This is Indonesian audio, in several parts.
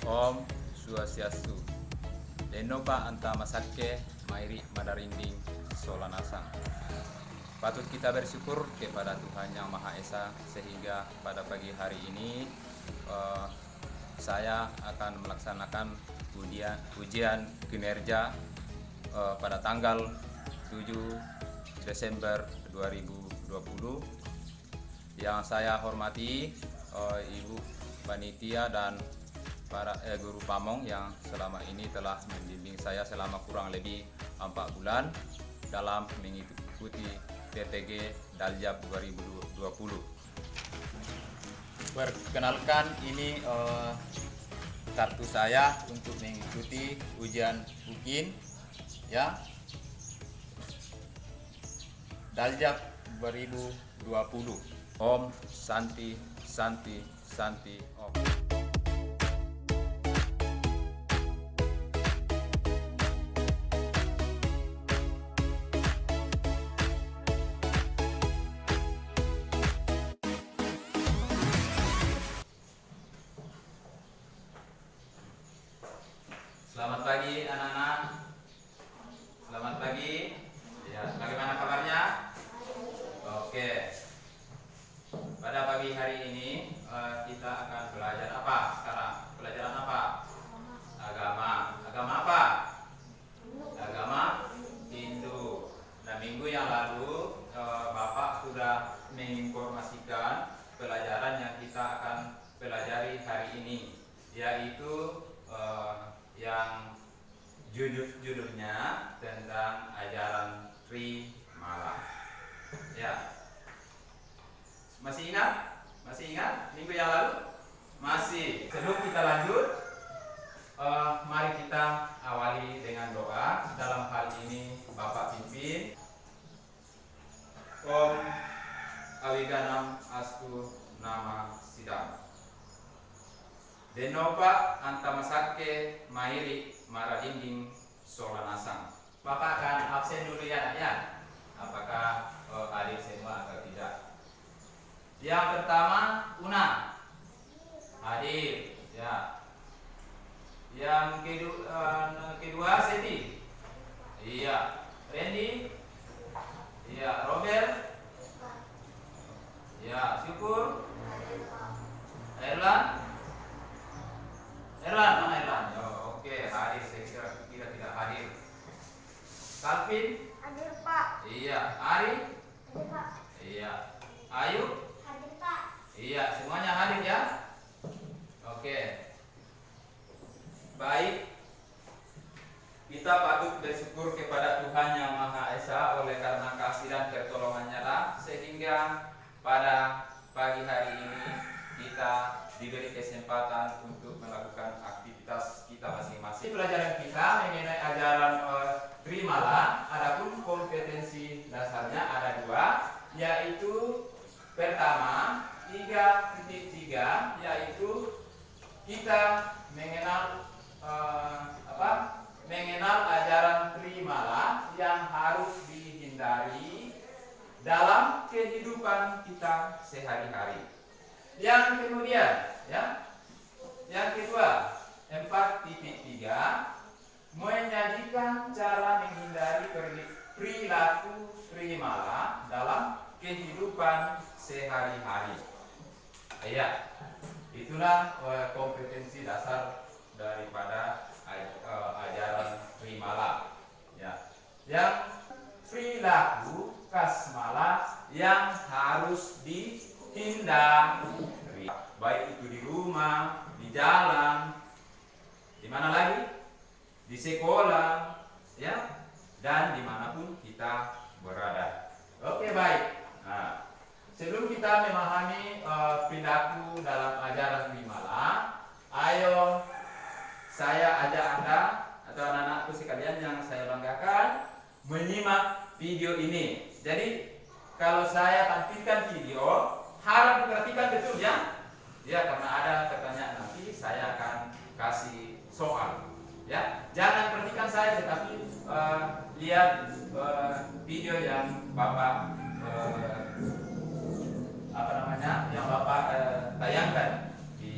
Om Swastiastu. Denopa anta masakke mairi madarinding solanasang. Patut kita bersyukur kepada Tuhan Yang Maha Esa sehingga pada pagi hari ini saya akan melaksanakan ujian kinerja pada tanggal 7 Desember 2020. Yang saya hormati Ibu Panitia dan para guru pamong yang selama ini telah membimbing saya selama kurang lebih 4 bulan dalam mengikuti PPG Daljab 2020. Perkenalkan, ini kartu saya untuk mengikuti ujian UKIN ya, Daljab 2020. Om Santi Santi Santi Om. Selamat pagi anak-anak. Selamat pagi. Ya, bagaimana kabarnya? Oke. Pada pagi hari ini kita akan belajar apa sekarang? Pelajaran apa? Agama. Agama apa? Agama Hindu. Nah, minggu yang lalu Bapak sudah menginformasikan pelajaran yang kita akan pelajari hari ini, yaitu yang judulnya tentang ajaran Trimala. Ya, masih ingat? Masih ingat minggu yang lalu? Masih. Sebelum kita lanjut, mari kita awali dengan doa. Dalam hal ini Bapak pimpin. Om Awiganam Astu Nama Sidam. Denopa antamasakke mairi maradinding solanasang. Bapak akan absen dulu ya, ya. Apakah hadir semua atau tidak? Yang pertama, Una. Hadir, ya. Yang kedua, Seti. Iya. Randy. Iya. Robert. Ya. Syukur. Erlan. Erlan, mana Erlan? Oh, oke, hadir. Saya kira tidak hadir. Calvin? Hadir Pak. Iya. Ari? Hadir Pak. Iya. Ayu? Hadir Pak. Iya, semuanya hadir ya. Oke. Baik. Kita patut bersyukur kepada Tuhan Yang Maha Esa oleh karena kasih dan pertolongannya lah sehingga pada pagi hari ini kita diberi kesempatan untuk melakukan aktivitas kita masing-masing. Pelajaran kita mengenai ajaran Trimala, adapun kompetensi dasarnya ada dua, yaitu pertama 3.3, yaitu kita mengenal mengenal ajaran Trimala yang harus dihindari dalam kehidupan kita sehari-hari. Yang kemudian, ya, yang kedua 4.3, menyajikan cara menghindari perilaku Trimala dalam kehidupan sehari-hari. Ya, itulah kompetensi dasar daripada ajaran Trimala. Ya, yang perilaku kasmala yang harus dihindari, baik itu di rumah, di jalan, di mana lagi, di sekolah, ya, dan dimanapun kita berada. Oke, baik. Nah, sebelum kita memahami perilaku dalam ajaran Trimala, ayo saya ajak Anda atau anak-anakku sekalian yang saya banggakan menyimak video ini. Jadi kalau saya tampilkan video, harap diperhatikan betul ya. Ya, karena ada pertanyaan nanti saya akan kasih soal. Ya, jangan perhatikan saya tetapi lihat video yang Bapak yang Bapak tayangkan di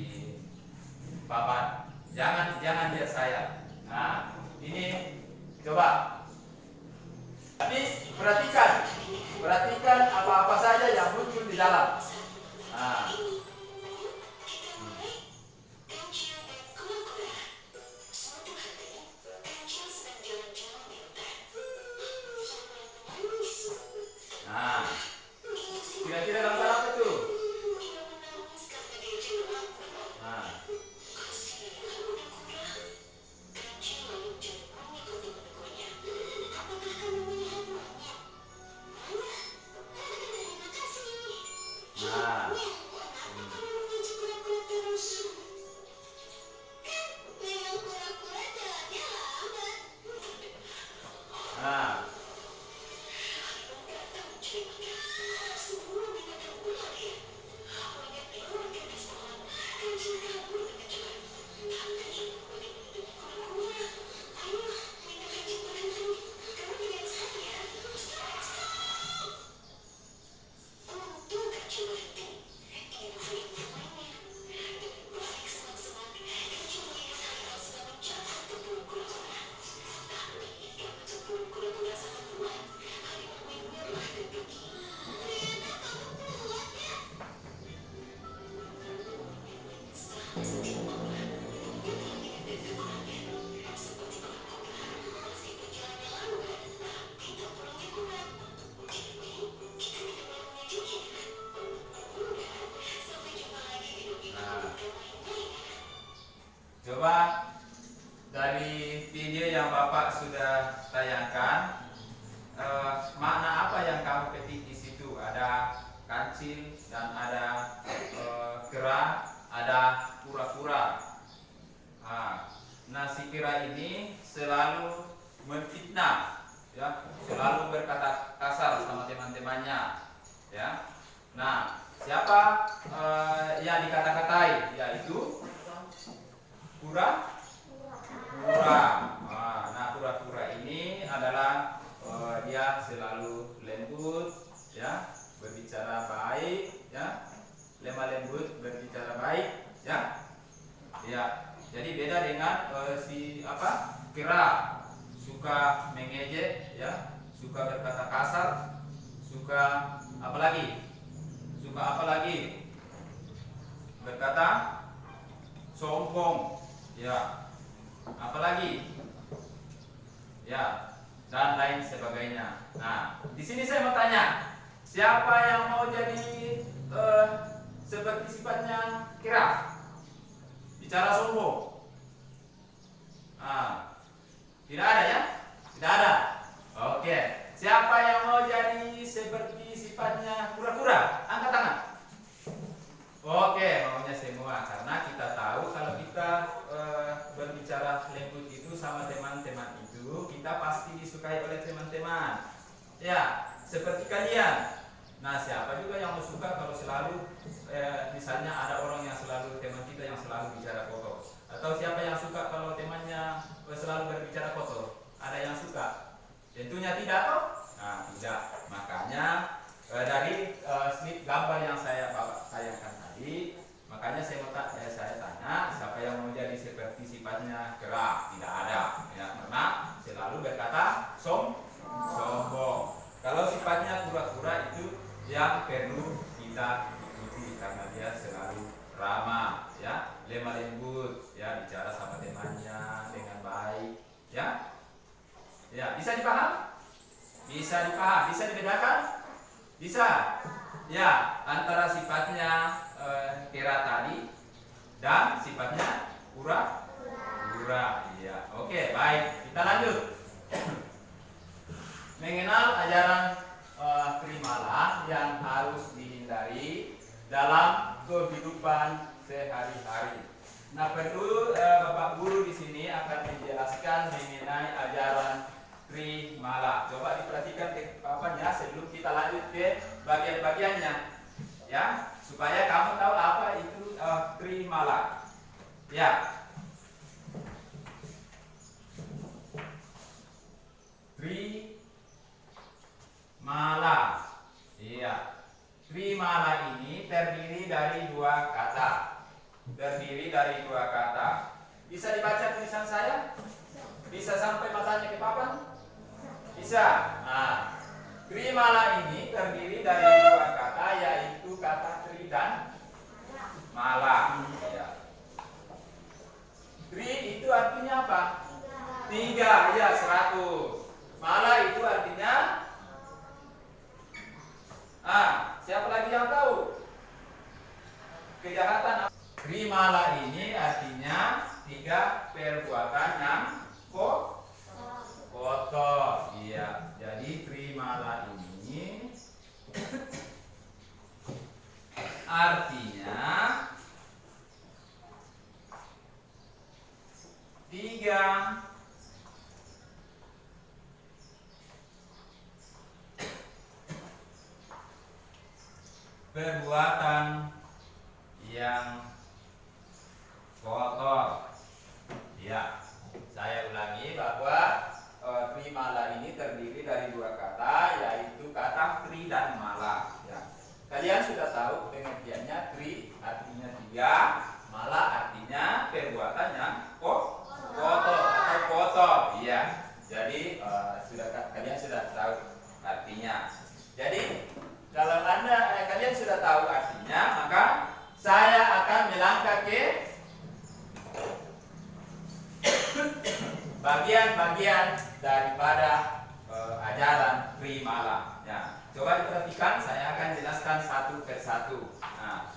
papan. Jangan lihat saya. Nah, ini coba. Tapi perhatikan apa-apa saja yang muncul di dalam. Nah, nah, kira-kira gambar apa tuh? Nah, nah, nah. Coba dari video yang Bapak sudah tayangkan, makna apa yang kamu ketik di situ? Ada kancil dan ada kera, ada kura-kura. Nah, si kera ini selalu menfitnah, ya, selalu berkata kasar sama teman-temannya, ya. Nah, siapa yang dikata-katai? Yaitu kura-kura. Nah, kura-kura ini adalah dia selalu lembut, ya, berbicara baik, ya, lemah lembut, berbicara baik, ya, ya. Jadi beda dengan si kera, suka mengejek, ya, suka berkata kasar, suka apa lagi? Berkata sombong. Ya, apalagi, ya, dan lain sebagainya. Nah, di sini saya mau tanya, siapa yang mau jadi seperti sifatnya kera, bicara sombong? Nah, tidak ada ya? Tidak ada. Oke, siapa yang mau jadi seperti sifatnya kura-kura? Angkat tangan. Oke, maunya semua, karena kita tahu kalau kita berbicara lembut itu sama teman-teman itu, kita pasti disukai oleh teman-teman. Ya, seperti kalian. Nah, siapa juga yang mau suka kalau selalu misalnya ada orang yang selalu, teman kita yang selalu bicara kotor? Atau siapa yang suka kalau temannya selalu berbicara kotor? Ada yang suka? Tentunya tidak, toh? Nah, tidak. Makanya dari slide gambar yang saya tayangkan tadi, makanya saya tanya, siapa yang mau jadi seperti sifatnya kera? Tidak ada, ya, karena selalu berkata sombong. Kalau sifatnya kura-kura itu yang perlu kita ikuti, karena dia selalu ramah, ya, lemah lembut, ya, bicara sama temannya dengan baik, ya, ya. Bisa dipaham? Bisa dibedakan? Bisa, ya, antara sifatnya kera tadi dan sifatnya kura-kura. Iya, oke, baik, kita lanjut. Mengenal ajaran Trimala yang harus dihindari dalam kehidupan sehari-hari. Nah, perlu Bapak Guru di sini akan menjelaskan mengenai ajaran Trimala. Coba diperhatikan papannya sebelum kita lanjut ke bagian-bagiannya, ya, supaya kamu tahu apa itu Trimala. Ya, Trimala. Iya, Trimala ini terdiri dari dua kata. Bisa dibaca tulisan saya? Bisa sampai matanya ke papan? Bisa. Nah, Trimala ini terdiri dari dua kata, yaitu kata tri dan mala. Ya. Tri itu artinya apa? 3, ya 100. Mala itu artinya siapa lagi yang tahu? Kejahatan. Trimala ini artinya 3 perbuatan yang kotor. Iya. Jadi Trimala ini artinya 3 perbuatan yang kotor. Ya, saya ulangi bahwa Trimala ini terdiri dari dua kata, yaitu kata tri dan mala. Ya. Kalian sudah tahu pengertiannya. Tri artinya 3, mala artinya perbuatan yang kotor atau kotor. Iya. Jadi kalian sudah tahu artinya. Jadi kalau kalian sudah tahu artinya, maka saya akan melangkah ke bagian-bagian daripada ajaran Trimala. Ya, coba diperhatikan, saya akan jelaskan satu persatu. Nah,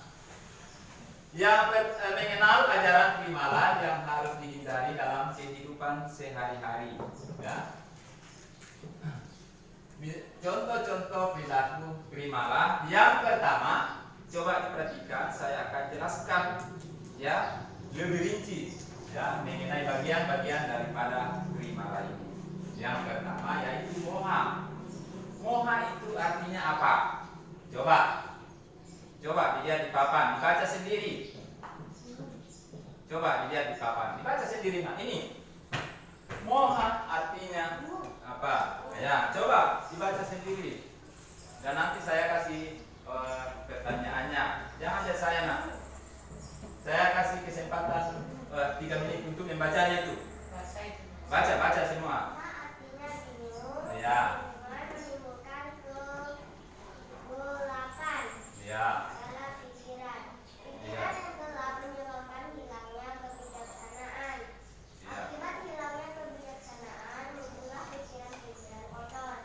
yang mengenal ajaran Trimala yang harus dihindari dalam kehidupan sehari-hari. Ya. Contoh-contoh perilaku Trimala. Yang pertama, coba diperhatikan, saya akan jelaskan ya lebih rinci ya mengenai bagian-bagian daripada Trimala ini. Yang pertama yaitu moha. Moha itu artinya apa? Coba dilihat di papan, dibaca sendiri. Coba dilihat di papan, dibaca sendiri. Nah, ini moha artinya apa? Ya, coba dibaca sendiri. Dan nanti saya kasih pertanyaannya. Jangan ada saya nak. Saya kasih kesempatan 3 menit untuk membacanya itu. Baca semua. Artinya bingung. Ya. Menimbulkan kegelapan Ya. dalam pikiran. Ya. Pikiran yang gelap menyebabkan hilangnya kebijaksanaan. Ya. Akibat hilangnya kebijaksanaan muncullah pikiran-pikiran kotor.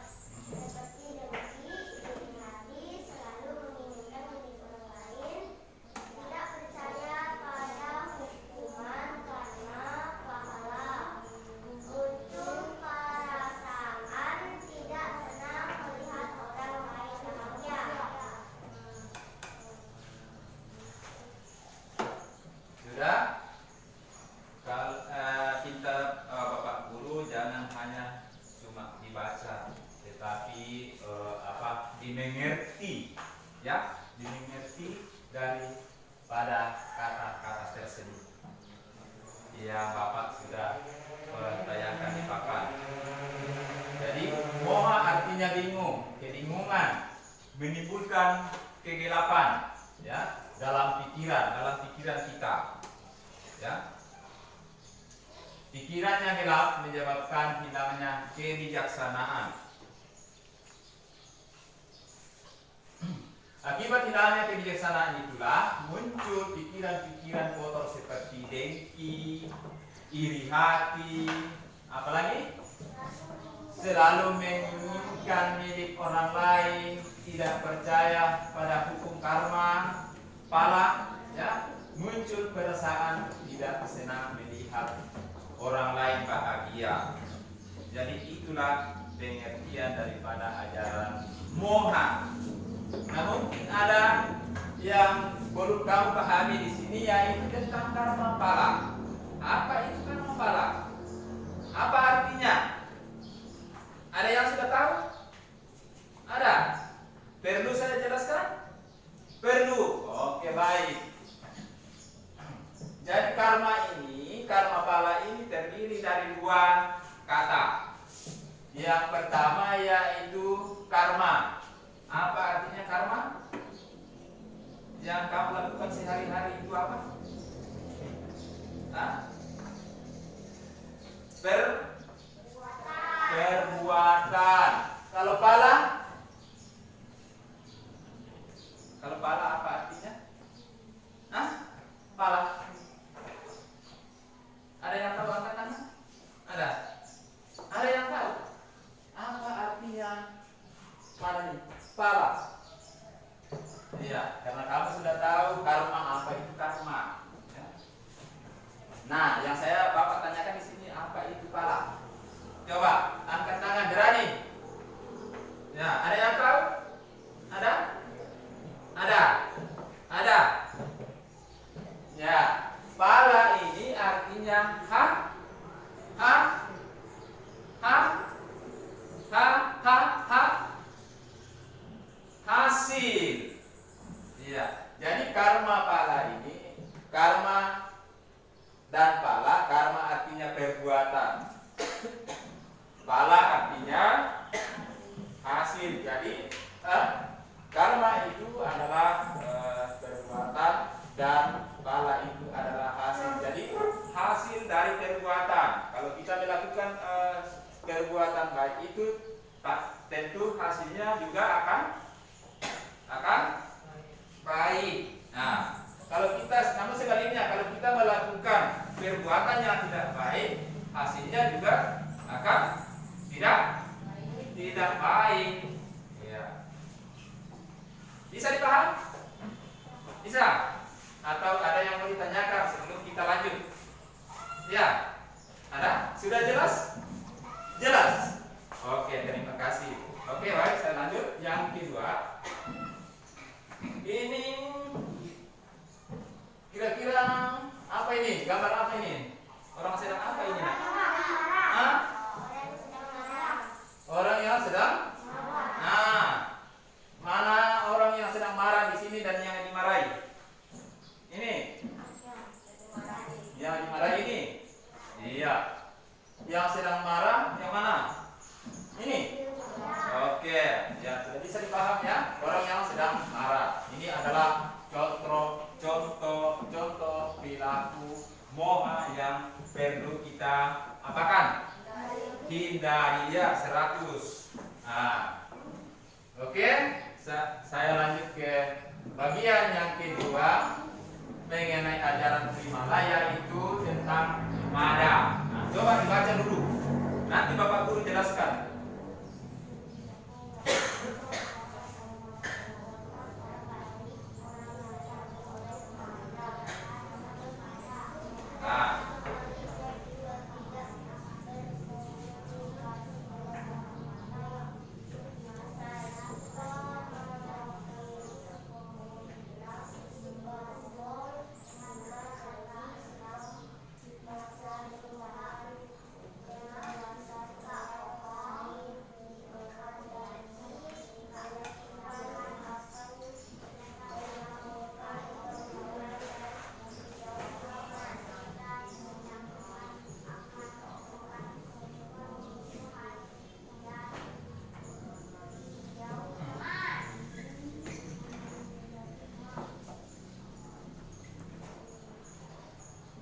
Seperti dengki, iri hati, selalu menginginkan milik orang lain, tidak percaya pada hukuman karena pahala, muncul perasaan tidak senang melihat orang lain bahagia. Sudah? Kalau kita Bapak Guru jangan hanya cuma dibaca, tetapi dimengerti, ya, dimengerti daripada kata-kata tersebut. Ya, Bapak sudah tayangkan di papan. Jadi, moha artinya bingung, kebingungan, menimbulkan kegelapan, ya, dalam pikiran kita, ya. Pikiran yang gelap menyebabkan hilangnya kebijaksanaan. Akibat hilangnya kebijaksanaan itulah muncul pikiran-pikiran kotor seperti dengki, iri hati, apalagi selalu menginginkan milik orang lain, tidak percaya pada hukum karma, pala, ya, muncul perasaan tidak senang melihat orang lain bahagia. Jadi itulah pengertian daripada ajaran moha. Nah, mungkin ada yang belum kamu pahami di sini, yaitu tentang karma pala. Apa itu karma pala? Apa artinya? Ada yang sudah tahu? Ada? Perlu saya jelaskan? Perlu. Oke, baik. Jadi karma pala ini terdiri dari dua kata. Yang pertama yaitu karma. Apa artinya karma? Yang kamu lakukan sehari-hari itu apa? Hah? perbuatan. Kalau pala? Kalau pala apa artinya? Hah? Pala. Ada yang tahu angkat tangan? Ada? Ada yang tahu? Apa artinya pala ini? Pala. Iya, karena kamu sudah tahu karma, apa itu karma. Ya. Nah, yang Bapak tanyakan di sini apa itu pala? Coba angkat tangan berani. Ya, ada yang tahu? Ada? Ada? Ada? Ya, pala ini artinya hasil. Iya. Jadi karma pala ini, karma dan pala, karma artinya perbuatan. Pala artinya hasil. Jadi karma itu adalah perbuatan dan pala itu adalah hasil. Jadi hasil dari perbuatan. Kalau kita melakukan perbuatan baik itu, tentu hasilnya juga akan baik. Nah, kalau kita, namun sebaliknya, kalau kita melakukan perbuatan yang tidak baik, hasilnya juga akan tidak baik. Ya. Bisa dipahami? Bisa? Atau ada yang mau ditanyakan sebelum kita lanjut? Ya? Ada? Sudah jelas? Jelas? Oke, terima kasih. Oke, baik, saya lanjut. Yang kedua, ini kira-kira apa ini? Gambar apa ini? Orang sedang apa ini? Hah? Orang yang sedang? Nah, mana orang yang sedang marah di sini dan yang dimarahi? Ini? Yang dimarahi ini? Iya. Yang sedang marah yang mana? Ini? Oke, ya sudah bisa dipaham ya. Orang yang sedang marah. Ini adalah contoh perilaku moha yang perlu kita apakan? Hindari ya 100. Nah, oke, saya lanjut ke bagian yang kedua mengenai ajaran Himalaya itu tentang mada. Nah, coba dibaca dulu. Nanti Bapak Guru jelaskan.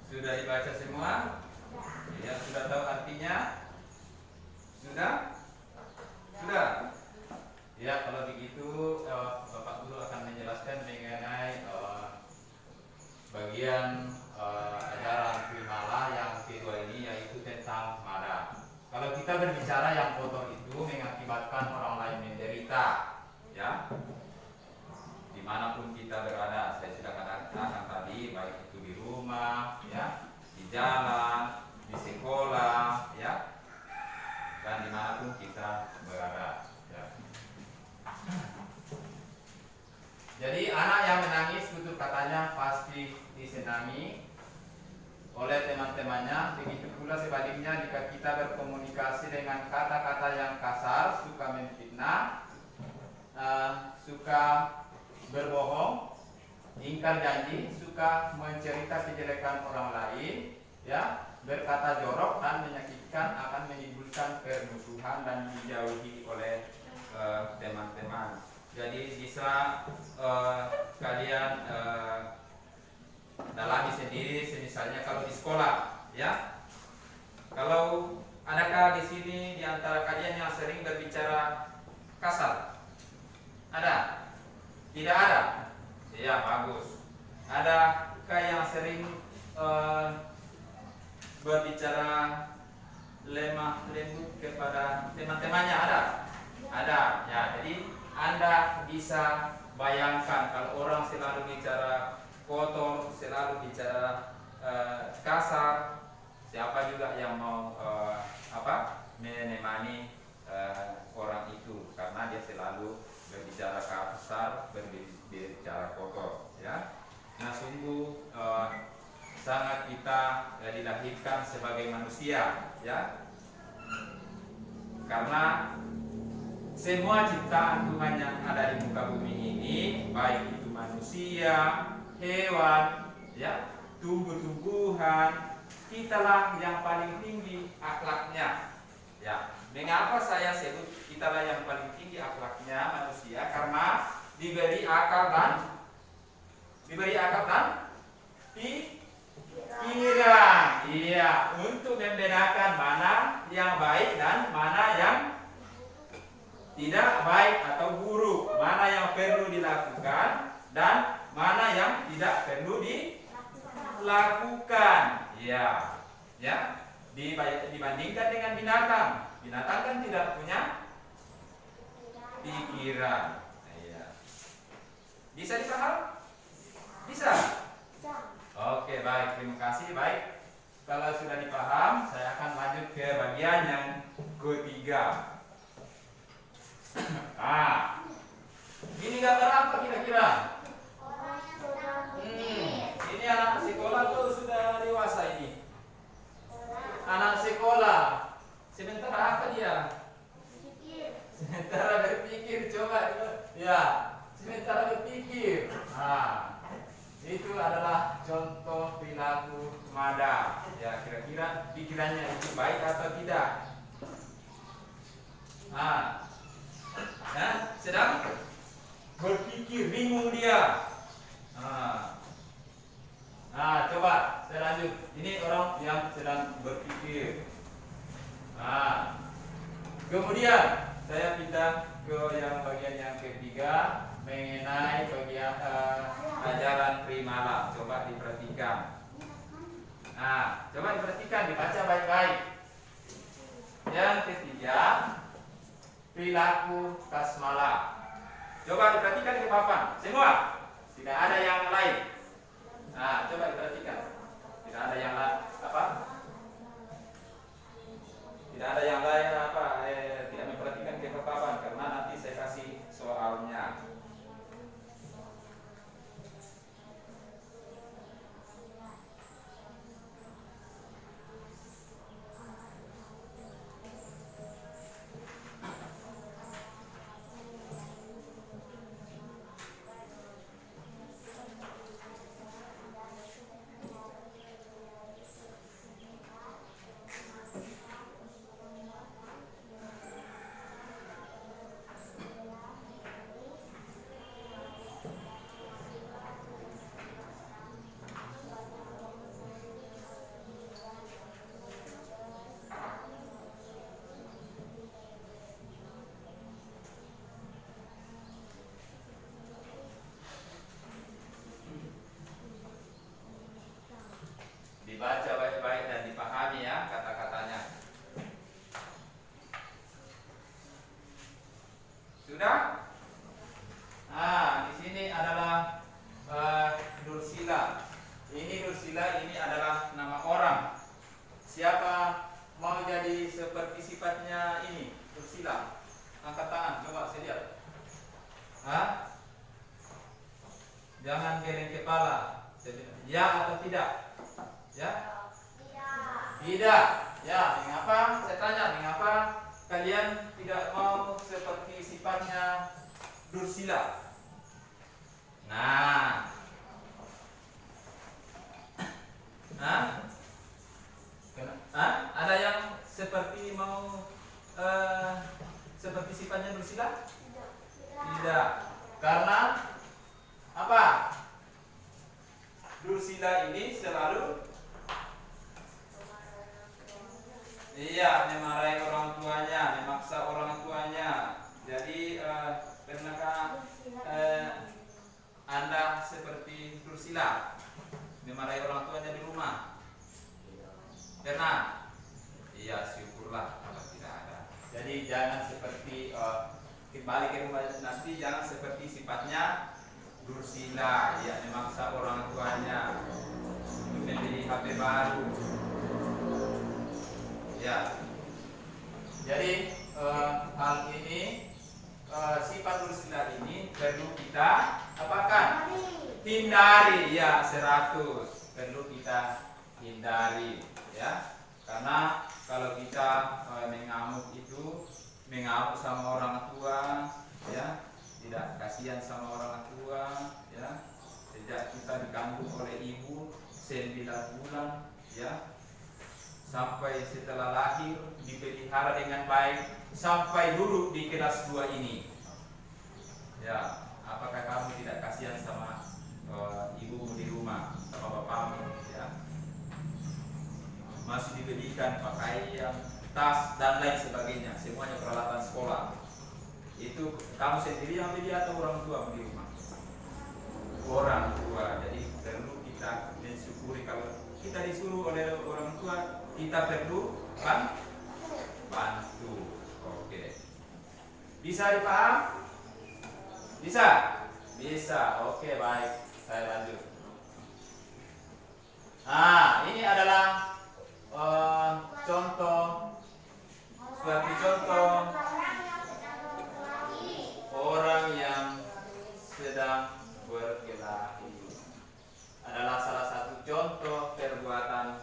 Sudah dibaca semua? Ya, sudah tahu artinya? Sudah? Sudah? Ya, kalau begitu Bapak Guru akan menjelaskan mengenai bagian ajaran Vimala yang kedua ini, yaitu tentang mada. Kalau kita berbicara yang kotor itu mengakibatkan orang lain menderita, ya, dimanapun kita berada. Saya sudah katakan tadi, baik itu di rumah, ya, di jalan, di sekolah, ya, dan dimanapun kita berada. Ya. Jadi anak yang menangis tutur katanya pasti disenangi oleh teman-temannya. Begitu pula sebaliknya, jika kita berkomunikasi dengan kata-kata yang kasar, suka memfitnah, suka berbohong, ingkar janji, suka mencerita kejelekan orang lain, ya, berkata jorok dan menyakitkan, akan menimbulkan permusuhan dan dijauhi oleh teman-teman. Jadi bisa kalian dalami sendiri, misalnya kalau di sekolah, ya, Kalau adakah di sini di antara kalian yang sering berbicara kasar? Ada? Tidak ada? Ya, bagus. Adakah yang sering berbicara lemah lembut kepada teman-temannya? Ada? Ada. Ya, jadi Anda bisa bayangkan kalau orang selalu bicara kotor, selalu bicara kasar, siapa juga yang mau menemani orang itu, karena dia selalu berbicara kasar, berbicara kotor, ya. Nah, sungguh sangat kita dilahirkan sebagai manusia, ya, karena semua ciptaan Tuhan yang ada di muka bumi ini, baik itu manusia, hewan, ya, tumbuh-tumbuhan, kitalah yang paling tinggi akhlaknya. Ya, mengapa saya sebut kitalah yang paling tinggi akhlaknya manusia? Karena diberi akal dan pikiran. Iya, untuk membedakan mana yang baik dan mana yang tidak baik atau buruk, mana yang perlu dilakukan dan mana yang tidak perlu dilakukan. Ya, ya. Dibandingkan dengan binatang, binatang kan tidak punya pikiran. Ya. Bisa dipaham? Bisa. Oke, baik, terima kasih. Baik, kalau sudah dipaham, saya akan lanjut ke bagian yang ketiga. Ah, ini gambar apa kira-kira? Orang yang sedang berpikir. Ini anak sekolah tuh sudah dewasa ini. Anak sekolah. Sementara apa dia? Sementara berpikir, coba. Ya, sementara berpikir. Nah, itu adalah contoh perilaku mada. Ya, kira-kira pikirannya itu baik atau tidak? Nah, sedang berpikir, bingung dia. Nah, coba saya lanjut. Ini orang yang sedang berpikir. Nah, kemudian saya pindah ke yang bagian yang ketiga mengenai bagian ajaran Trimala. Coba diperhatikan. Nah, coba diperhatikan, dibaca baik-baik. Yang ketiga, perilaku Tasmala. Coba diperhatikan di papan semua. Tidak ada yang lain. Nah, coba diperhatikan. Tidak ada yang lain apa? Tidak ada yang lain apa? Tidak memperhatikan ke papan karena nanti saya kasih soalnya. Dibaca baik-baik dan dipahami ya kata-katanya. Sudah? Nah, di sini adalah Dursila. Ini Dursila, ini adalah nama orang. Siapa mau jadi seperti sifatnya ini? Dursila. Angkat tangan, coba saya lihat. Hah? Jangan geleng kepala. Ya atau tidak? Ya? Tidak. Ya, mengapa? Saya tanya, mengapa kalian tidak mau seperti sifatnya Dursila? Nah. Ada yang seperti mau seperti sifatnya Dursila? Tidak. Karena apa? Dursila ini selalu Iya, memarahi orang tuanya, memaksa orang tuanya. Jadi pernahkah Anda seperti Dursila memarahi orang tuanya di rumah? Pernah? Iya, syukurlah kalau tidak ada. Jadi jangan seperti kembali ke rumah nanti, jangan seperti sifatnya Dursila, ya memaksa orang tuanya untuk membeli HP baru. Ya, jadi hal ini sifat Dursila ini perlu kita apakan? Hindari, ya 100 perlu kita hindari, ya. Karena kalau kita mengamuk itu mengamuk sama orang tua, ya, tidak kasihan sama orang tua, ya. Sejak kita dikandung oleh ibu 9 bulan, ya, sampai setelah lahir dipelihara dengan baik sampai duduk di kelas 2 ini. Ya, apakah kamu tidak kasihan sama ibumu di rumah, sama bapakmu, ya? Masih diberikan pakaian, tas dan lain sebagainya, semuanya peralatan sekolah. Itu kamu sendiri yang beli atau orang tua di rumah? Orang tua. Jadi perlu kita mensyukuri kalau kita disuruh oleh orang tua, kita perlu bantu. Oke. Bisa dipaham? Bisa? Bisa. Oke, baik. Saya lanjut. Nah, ini adalah contoh, suatu contoh orang yang sedang berkelahi. Adalah salah satu contoh perbuatan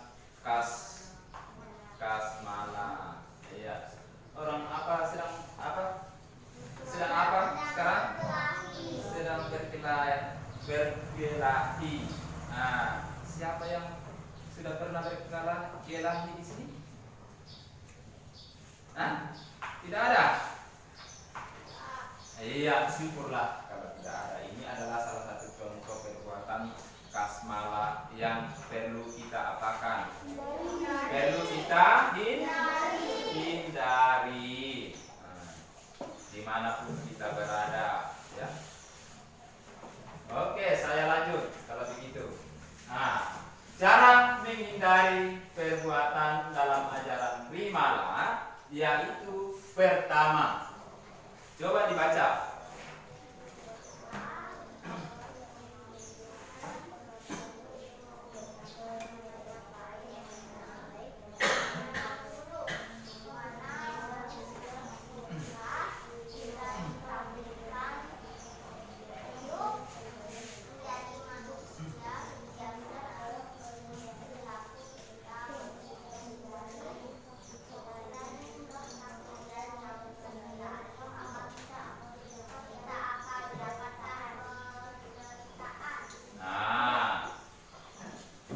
kasmala. Iya. Orang apa sedang apa? Sedang apa sekarang? Sedang berkelahi. Nah, siapa yang sudah pernah berkelahi di sini? Hah? Tidak ada? Iya, syukurlah kalau tidak ada. Ini adalah salah satu contoh perbuatan kasmala yang perlu kita apakan? Perlu kita hindari. Dimanapun kita berada, ya. Oke, saya lanjut kalau begitu. Nah, cara menghindari perbuatan dalam ajaran Rimala yaitu pertama, coba dibaca.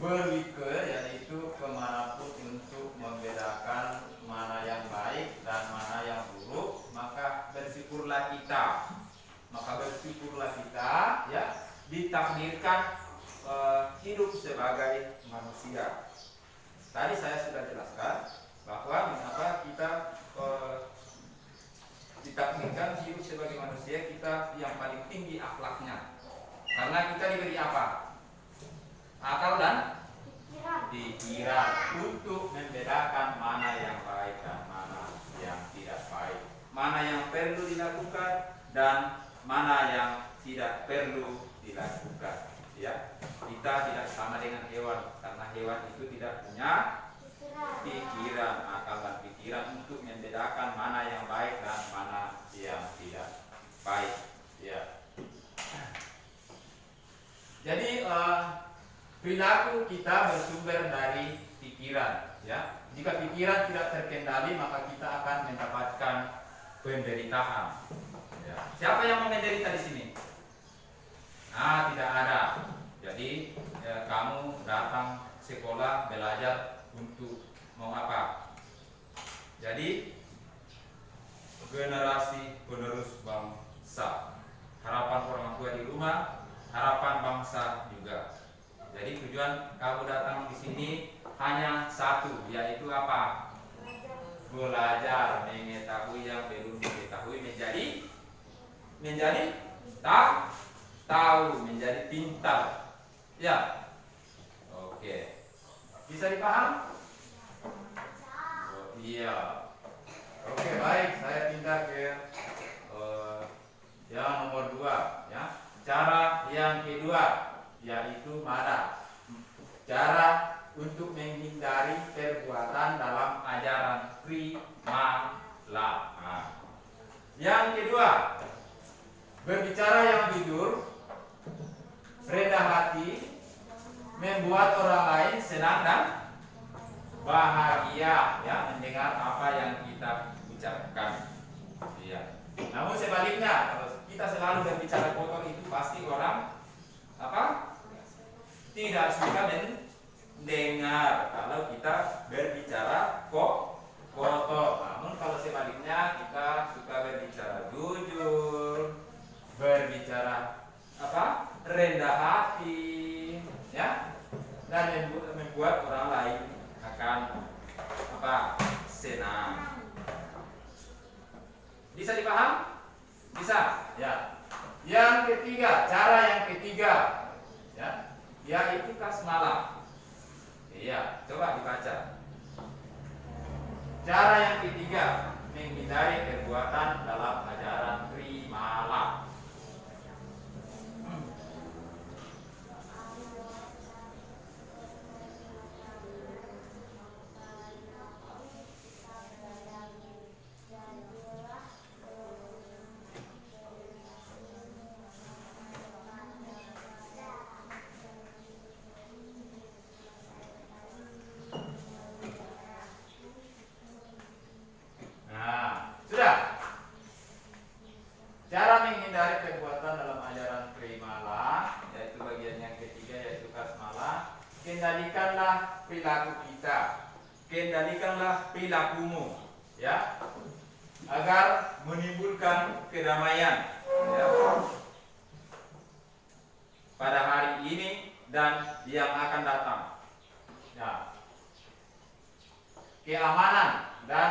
Berwike yaitu kemanapun untuk membedakan mana yang baik dan mana yang buruk, maka bersyukurlah kita. Ya, ditakdirkan hidup sebagai manusia. Tadi saya sudah jelaskan bahwa mengapa kita ditakdirkan hidup sebagai manusia, kita yang paling tinggi akhlaknya. Karena kita diberi apa? Akal dan pikiran untuk membedakan mana yang baik dan mana yang tidak baik, mana yang perlu dilakukan dan mana yang tidak perlu dilakukan. Ya, kita tidak sama dengan hewan karena hewan itu tidak punya pikiran, akal dan pikiran untuk membedakan mana yang baik dan mana yang tidak baik. Ya. Jadi perilaku kita bersumber dari pikiran, ya. Jika pikiran tidak terkendali, maka kita akan mendapatkan penderitaan. Ya. Siapa yang mau menderita di sini? Nah, tidak ada. Jadi kamu datang sekolah belajar untuk mau apa? Jadi generasi penerus bangsa. Harapan orang tua di rumah, harapan bangsa juga. Jadi tujuan kamu datang di sini hanya satu, yaitu apa? belajar, mengetahui yang belum diketahui menjadi tahu, menjadi pintar. Ya, oke. Bisa dipaham? Oh, iya. Oke, baik. Saya pindah ke yang nomor 2, ya. Cara yang kedua yaitu mana? Cara untuk menghindari perbuatan dalam ajaran primala. Nah, yang kedua, berbicara yang jujur, rendah hati, membuat orang lain senang dan bahagia, ya, mendengar apa yang kita ucapkan. Iya. Namun sebaliknya, kalau kita selalu berbicara kotor itu pasti orang apa? Tidak suka mendengar kalau kita berbicara kotor. Namun kalau sebaliknya kita suka berbicara jujur, berbicara apa? Rendah hati, ya, dan membuat orang lain akan apa? Senang. Bisa dipaham? Bisa, ya. Yang ketiga, cara yang ketiga, ya, yaitu kasmalah. Iya, coba dibaca. Cara yang ketiga, menghindari perbuatan dalam ajaran primala. Nah, sudah. Cara menghindari perbuatan dalam ajaran primala, yaitu bagian yang ketiga, yaitu kasmalah. Kendalikanlah perilaku kita, kendalikanlah perilakumu, ya, agar menimbulkan kedamaian, ya, pada hari ini dan yang akan datang. Ya. Keamanan dan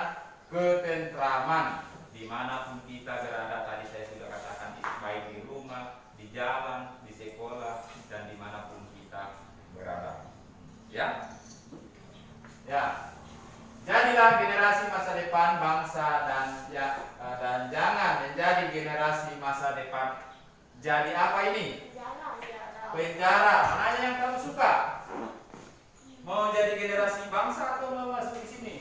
ketentraman dimanapun kita berada, tadi saya sudah katakan, baik di rumah, di jalan, di sekolah, dan dimanapun kita berada. Ya, ya. Jadilah generasi masa depan bangsa dan jangan menjadi generasi masa depan. Jadi apa ini? Penjara. Mananya yang kamu suka? Mau jadi generasi bangsa atau mau masuk di sini?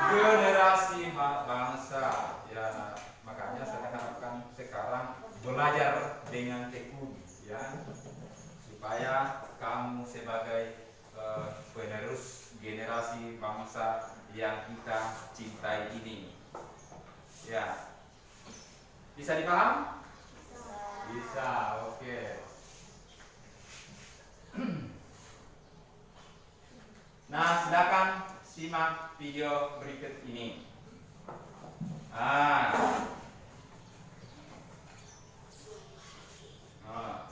Generasi bangsa, ya. Makanya saya harapkan sekarang belajar dengan tekun, ya, supaya kamu sebagai penerus generasi bangsa yang kita cintai ini, ya. Bisa dipaham? Bisa, oke. Nah, silakan simak video berikut ini. Ah. Ah.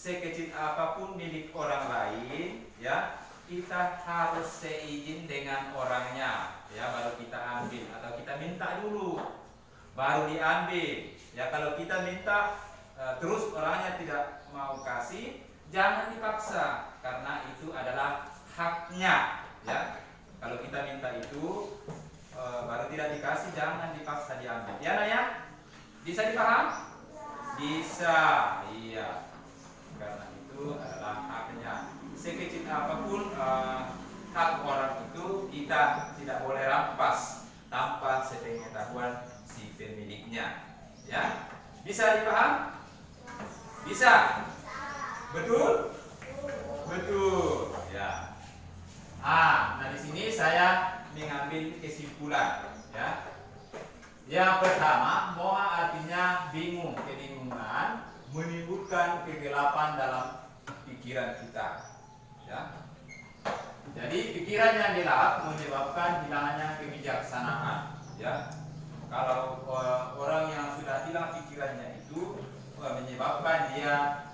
sekecil apapun milik orang lain, ya, kita harus seizin dengan orangnya, ya, baru kita ambil, atau kita minta dulu baru diambil. Ya, kalau kita minta terus orangnya tidak mau kasih, jangan dipaksa karena itu adalah haknya, ya. Kalau kita minta itu baru tidak dikasih, jangan dipaksa diambil. Ya, Naya? Bisa dipaham? Bisa, iya. Karena itu adalah haknya. Sekecil apapun hak orang itu kita tidak boleh rampas tanpa sepengetahuan si pemiliknya. Ya, bisa dipaham? Bisa. Betul? Betul. Ya. Nah di sini saya mengambil kesimpulan. Ya. Yang pertama, moha artinya bingung, kebingungan, menimbulkan kegelapan dalam pikiran kita. Ya. Jadi pikiran yang gelap menyebabkan hilangnya kebijaksanaan. Ya. Kalau orang yang sudah hilang pikirannya itu menyebabkan dia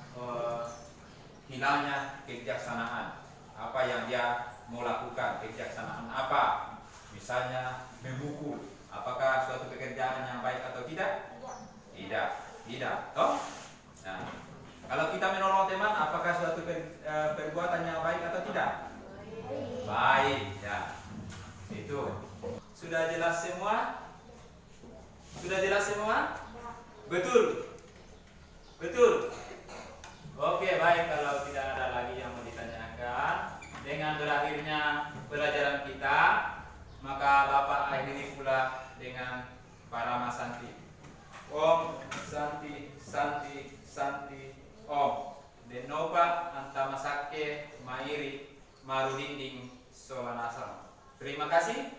hilangnya kebijaksanaan. Apa yang dia mau lakukan, kebijaksanaan apa? Misalnya memukul. Apakah suatu pekerjaan yang baik atau tidak? Tidak. Toh? Nah, kalau kita menolong teman, apakah suatu perbuatan yang baik atau tidak? Baik, ya. Itu. Sudah jelas semua? Sudah jelas semua? Betul. Betul. Oke, baik, kalau tidak ada lagi yang mau ditanyakan, dengan berakhirnya pelajaran kita, maka Bapak akhiri pula dengan Parama Santi. Om Santi Santi Santi Om. Denopa Antamasake Mairi Marudinding Solanasam. Terima kasih.